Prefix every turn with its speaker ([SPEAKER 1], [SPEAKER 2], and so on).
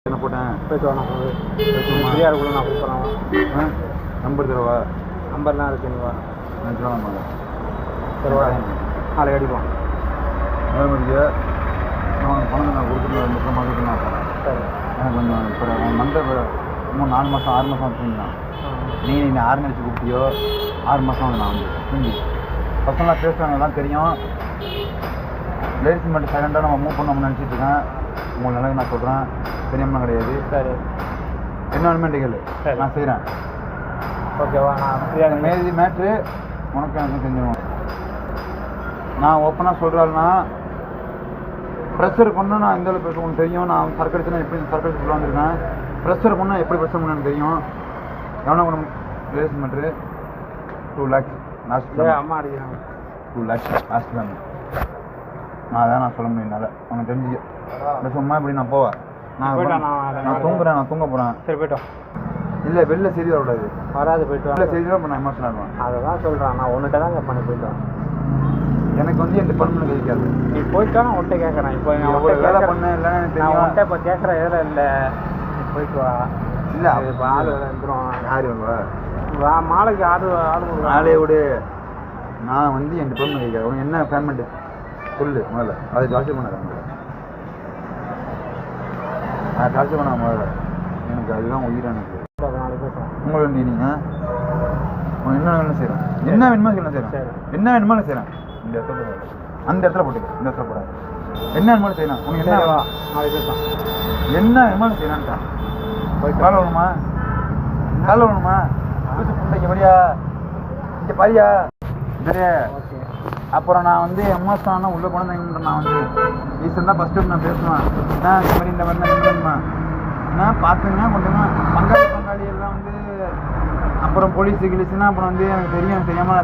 [SPEAKER 1] என்ன போட்டேன்
[SPEAKER 2] போய்ட்டு வரணும் ஃப்ரீயாக இருக்கணும் நான் கூப்பிட்றேன்.
[SPEAKER 1] நம்பர் தருவா?
[SPEAKER 2] நம்பர்லாம் இருக்குங்களா?
[SPEAKER 1] நான் சொல்லுவாங்க
[SPEAKER 2] தருவா நாளைக்கு அடிப்போம்.
[SPEAKER 1] அதே மாதிரியே நான் பணம் நான் கொடுத்துட்டு 2 மாதத்துக்கு நான் போகிறேன்.
[SPEAKER 2] சரி,
[SPEAKER 1] எனக்கு கொஞ்சம் இப்போ மந்தை 4 மாதம் 6 மாதம் வச்சுருந்தான். நீங்கள் 6 நினச்சி கூப்பிட்டியோ 6 மாதம் வந்து நான் வந்து புரிஞ்சு பசங்களாம் பேசுகிறாங்க, எல்லாம் தெரியும். லேடிஸ் மட்டும் சைலண்டாக நம்ம மூவ் பண்ணோம்னு நினச்சிட்டு இருக்கேன். உங்களுக்கு நல்லா நான் சொல்கிறேன், தெரியாமல் கிடையாது.
[SPEAKER 2] சரி,
[SPEAKER 1] என்ன வேணுமே கேளு, நான் செய்கிறேன்.
[SPEAKER 2] ஓகேவா? நான் ஃப்ரீயாக
[SPEAKER 1] மேதி மேட்ரு உனக்கு எனக்கு தெரிஞ்சிடும். நான் ஓப்பனாக சொல்கிறாள்னா ப்ரெஷர் பண்ணால் நான் இந்த அளவுக்கு பேச உங்களுக்கு தெரியும். நான் சரக்கு அடிச்சுனா எப்படி சரக்கு அடிச்சு சொல்ல வந்திருக்கேன். ப்ரெஷர் பண்ணால் எப்படி ப்ரெஷர் பண்ணு தெரியும். எவ்வளோ ஒன்று லேடிஸ் மேட்ரு 2 lakhs லாஸ்ட்
[SPEAKER 2] அம்மா அடிக்கிறாங்க.
[SPEAKER 1] 2 lakhs லாஸ்ட் தான். நான் அதான் நான் சொல்ல முடியும் என்னால். உனக்கு தெரிஞ்சு இந்த சும்மா இப்படி நான் போவேன். நான் தூங்குறேன், நான் தூங்க போகிறேன்.
[SPEAKER 2] சரி, போய்ட்டோம்.
[SPEAKER 1] இல்லை வெளில செய்தி வரக்கூடாது.
[SPEAKER 2] வராது, போய்ட்டு
[SPEAKER 1] வெளில செய்தியாக இப்போ நான் எமோஷனல் ஆடுவேன்.
[SPEAKER 2] அதை தான் சொல்கிறேன். நான் ஒன்றுட்ட தாங்க பண்ணி போய்ட்டோம்.
[SPEAKER 1] எனக்கு வந்து என் டிபார்ட்மெண்ட் கிடைக்காது.
[SPEAKER 2] நீ போய்ட்டா நான் ஒன்றை கேட்குறேன். இப்போ
[SPEAKER 1] ஒரு வேலை பண்ண இல்லைன்னு எனக்கு
[SPEAKER 2] நான்
[SPEAKER 1] தெரியும்.
[SPEAKER 2] ஒன்றை இப்போ கேட்குற இதில் இல்லை. நீ போய்ட்டு வா.
[SPEAKER 1] இல்லை
[SPEAKER 2] இப்போ ஆள் வந்துடும்.
[SPEAKER 1] யார் வருவா?
[SPEAKER 2] வா, மாலைக்கு ஆள்
[SPEAKER 1] நாளே விடு. நான் வந்து என் டிபார்ட்மெண்ட் கிடைக்காது. உனக்கு என்ன பேமெண்ட்டு சொல்லு முதல்ல. அதை டார்ச்சர் பண்ணாங்க. நான் டார்ச்சர் பண்ண முதல்ல. எனக்கு அதுதான் உயிர். எனக்கு
[SPEAKER 2] நாளைக்கு பேசுகிறேன்.
[SPEAKER 1] உங்களை நீங்கள் உனக்கு என்ன வேணும்னு செய்கிறேன். என்ன வேணுமோ செய்கிறேன். என்ன வேணுமோ செய்கிறேன். இந்த இடத்துல அந்த இடத்துல போட்டுக்க. இந்த இடத்துல போடாது. என்ன வேணுமோ செய்யலாம். உனக்கு என்ன
[SPEAKER 2] வா, நாளைக்கு பேசுகிறேன்.
[SPEAKER 1] என்ன வேணுமோ செய்யலான்ட்டான். காலை வேணுமா? காலை வேணுமா? இங்கே படியா, இங்கே பாரியா. சரி,
[SPEAKER 2] ஓகே.
[SPEAKER 1] அப்புறம் நான் வந்து எம்எஸ்ஆனா உள்ளே போனேன். நான் வந்து ஈஸ்வரன் தான் ஃபஸ்ட்டு நான் பேசுவேன். இந்த மாதிரிமா நான் பார்த்துங்க கொண்டுங்க பங்காளி எல்லாம் வந்து அப்புறம் போலீஸு கிலீஸுன்னா அப்புறம் வந்து எனக்கு தெரியாமல்